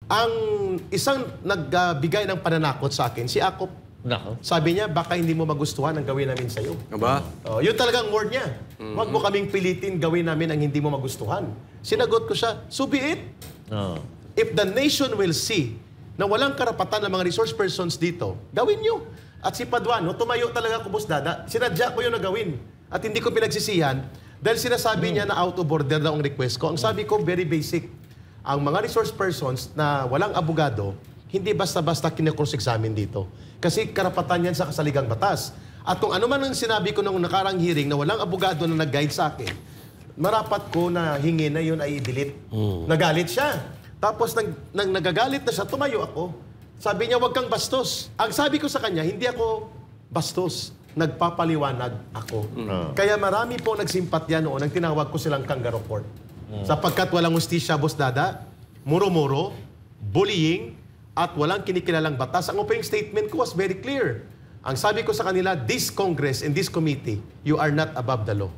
Ang isang nagbigay ng pananakot sa akin, si Akop. Nako. Sabi niya, baka hindi mo magustuhan ang gawin namin sa'yo. Aba? Oh, yun talagang word niya. Huwag mo kaming pilitin gawin namin ang hindi mo magustuhan. Sinagot ko siya, so be it. Oh. If the nation will see na walang karapatan ng mga resource persons dito, gawin nyo. At si Paduano, tumayo talaga ko, Boss Dada. Sinadya ko yung nagawin. At hindi ko pinagsisihan dahil sinasabi niya na out of order daw ang request ko. Ang sabi ko, very basic. Ang mga resource persons na walang abogado, hindi basta-basta kine-cross-examine dito. Kasi karapatan yan sa kasaligang batas. At kung ano man ang sinabi ko nung nakarang hearing na walang abogado na nag-guide sa akin, marapat ko na hingi na yun ay i-delete. Nagalit siya. Tapos nang nagagalit na siya, tumayo ako. Sabi niya, wag kang bastos. Ang sabi ko sa kanya, hindi ako bastos. Nagpapaliwanag ako. Kaya marami po nagsimpatya noon ang tinawag ko silang kangaroo court. Sapagkat walang hustisya, Boss Dada, muro-muro, bullying, at walang kinikilalang batas. Ang opening statement ko was very clear. Ang sabi ko sa kanila, this Congress and this committee, you are not above the law.